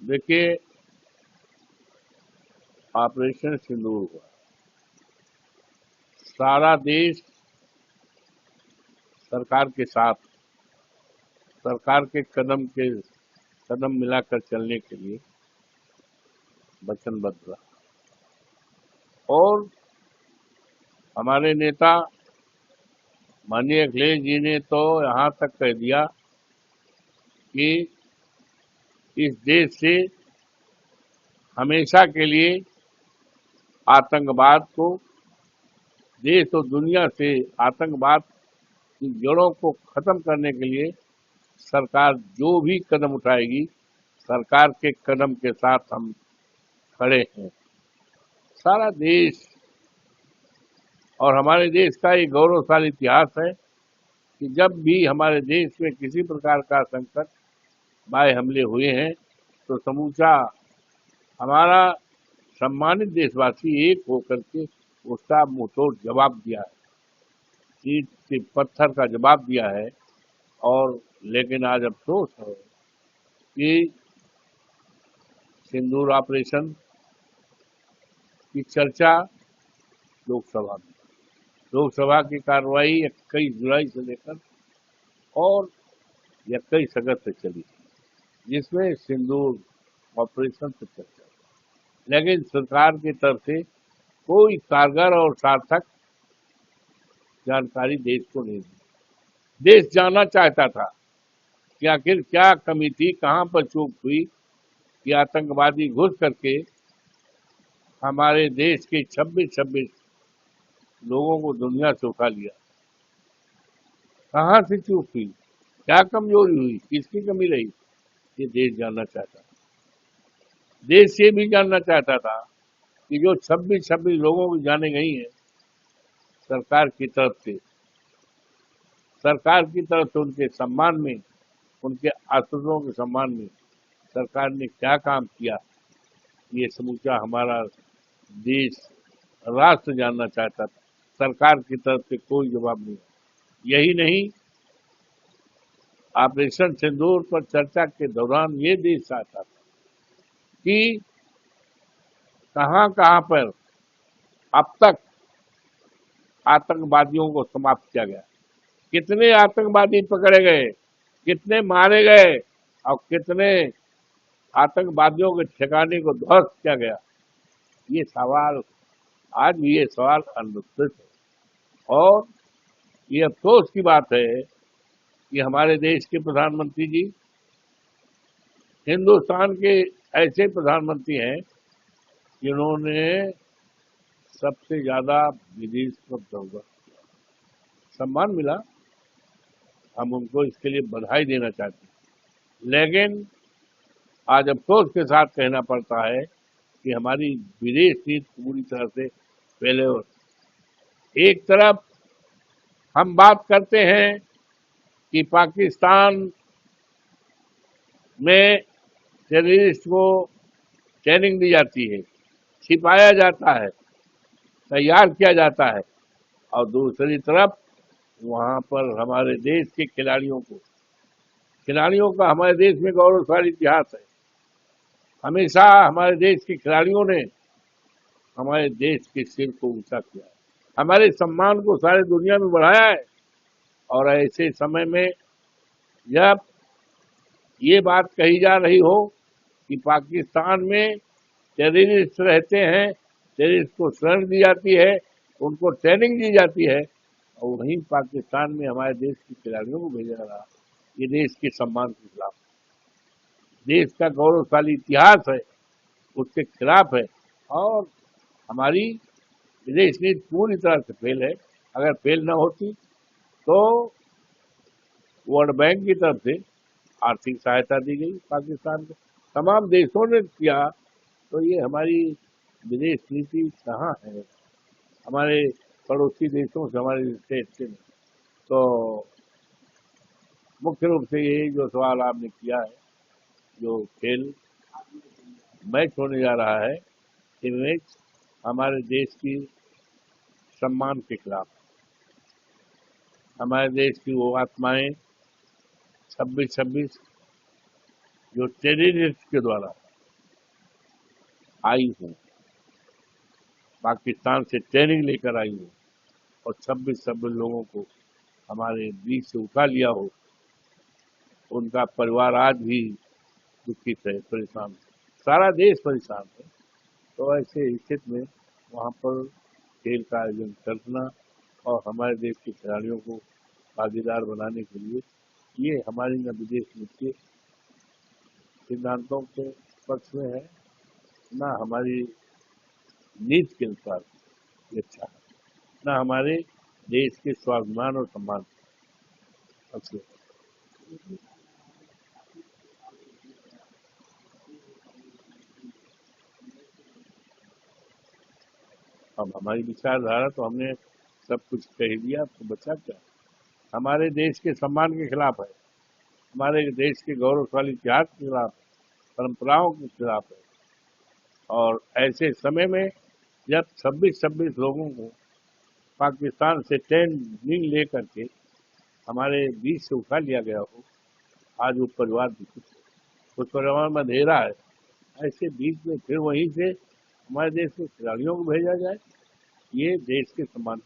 देखिए, ऑपरेशन सिंदूर हुआ, सारा देश सरकार के साथ, सरकार के कदम मिलाकर चलने के लिए वचनबद्ध रहा। और हमारे नेता माननीय अखिलेश जी ने तो यहाँ तक कह दिया कि इस देश से हमेशा के लिए आतंकवाद को, देश और दुनिया से आतंकवाद की जड़ों को खत्म करने के लिए सरकार जो भी कदम उठाएगी, सरकार के कदम के साथ हम खड़े हैं। सारा देश और हमारे देश का एक गौरवशाली इतिहास है कि जब भी हमारे देश में किसी प्रकार का संकट, बाह्य हमले हुए हैं, तो समूचा हमारा सम्मानित देशवासी एक होकर के उसका मुंहतोड़ जवाब दिया है, ईंट से पत्थर का जवाब दिया है। और लेकिन आज अफसोस है कि सिंदूर ऑपरेशन की चर्चा लोकसभा की कार्रवाई 21 जुलाई से लेकर और 21 अगस्त से चली, जिसमें सिंदूर ऑपरेशन पर चर्चा, लेकिन सरकार की तरफ से कोई कारगर और सार्थक जानकारी देश को नहीं दी। देश जानना चाहता था कि आखिर क्या कमी थी, कहां पर चूक हुई कि आतंकवादी घुस करके हमारे देश के 26 लोगों को दुनिया से उठा लिया। कहां से चूक हुई, क्या कमजोरी हुई, किसकी कमी रही, ये देश जानना चाहता था। देश ये भी जानना चाहता था कि जो 26 लोगों की जाने गई हैं, सरकार की तरफ से उनके सम्मान में, उनके आश्रितों के सम्मान में सरकार ने क्या काम किया, ये समूचा हमारा देश, राष्ट्र जानना चाहता था। सरकार की तरफ से कोई जवाब नहीं। यही नहीं, ऑपरेशन सिंदूर पर चर्चा के दौरान ये देश चाहता था कि कहां कहां पर अब तक आतंकवादियों को समाप्त किया गया, कितने आतंकवादी पकड़े गए, कितने मारे गए और कितने आतंकवादियों के ठिकाने को ध्वस्त किया गया। ये सवाल आज भी अनुत्तरित है। और ये अफसोस की बात है कि हमारे देश के प्रधानमंत्री जी हिंदुस्तान के ऐसे प्रधानमंत्री हैं जिन्होंने सबसे ज्यादा विदेश में दौरा, सम्मान मिला, हम उनको इसके लिए बधाई देना चाहते हैं। लेकिन आज अफसोस के साथ कहना पड़ता है कि हमारी विदेश नीति पूरी तरह से पहले, एक तरफ हम बात करते हैं कि पाकिस्तान में टेररिस्ट को ट्रेनिंग दी जाती है, छिपाया जाता है, तैयार किया जाता है, और दूसरी तरफ वहां पर हमारे देश के खिलाड़ियों का हमारे देश में गौरवशाली इतिहास है। हमेशा हमारे देश के खिलाड़ियों ने हमारे देश के सिर को ऊंचा किया है, हमारे सम्मान को सारे दुनिया में बढ़ाया है। और ऐसे समय में जब ये बात कही जा रही हो कि पाकिस्तान में टेररिस्ट रहते हैं, टेररिस्ट को शरण दी जाती है, उनको ट्रेनिंग दी जाती है, और वहीं पाकिस्तान में हमारे देश के खिलाड़ियों को भेजा जा रहा, ये देश के सम्मान के खिलाफ, देश का गौरवशाली इतिहास है उसके खिलाफ है। और हमारी विदेश नीति पूरी तरह से फेल है। अगर फेल न होती तो वर्ल्ड बैंक की तरफ से आर्थिक सहायता दी गई पाकिस्तान को, तमाम देशों ने किया, तो ये हमारी विदेश नीति कहाँ है। हमारे पड़ोसी देशों से हमारे रिश्ते अच्छे नहीं। तो मुख्य रूप से ये जो सवाल आपने किया है, जो खेल मैच होने जा रहा है, ये मैच हमारे देश की सम्मान के खिलाफ, हमारे देश की वो आत्माएं 26 जो टेररिस्ट के द्वारा आई हूँ, पाकिस्तान से ट्रेनिंग लेकर आई हूँ और 26 लोगों को हमारे बीच से उठा लिया हो, उनका परिवार आज भी दुखित है, परेशान है, सारा देश परेशान है। तो ऐसे स्थिति में वहाँ पर खेल का आयोजन करना और हमारे देश के खिलाड़ियों को भागीदार बनाने के लिए ये हमारी न विदेश नीति सिद्धांतों के पक्ष में है, न हमारी नीति के अनुसार ये अच्छा है, न हमारे देश के स्वाभिमान और सम्मान पक्ष में। अब हमारी विचारधारा तो हमने सब कुछ कह दिया, तो बचा क्या? हमारे देश के सम्मान के खिलाफ है, हमारे देश के गौरवशाली इतिहास के खिलाफ है, परंपराओं के खिलाफ है। और ऐसे समय में जब 26 लोगों को पाकिस्तान से ट्रेनिंग ले करके हमारे बीच से उठा लिया गया हो, आज वो परिवार दुखित है, उस परिवार में अंधेरा है। ऐसे बीच में फिर वहीं से हमारे देश के खिलाड़ियों को भेजा जाए, ये देश के सम्मान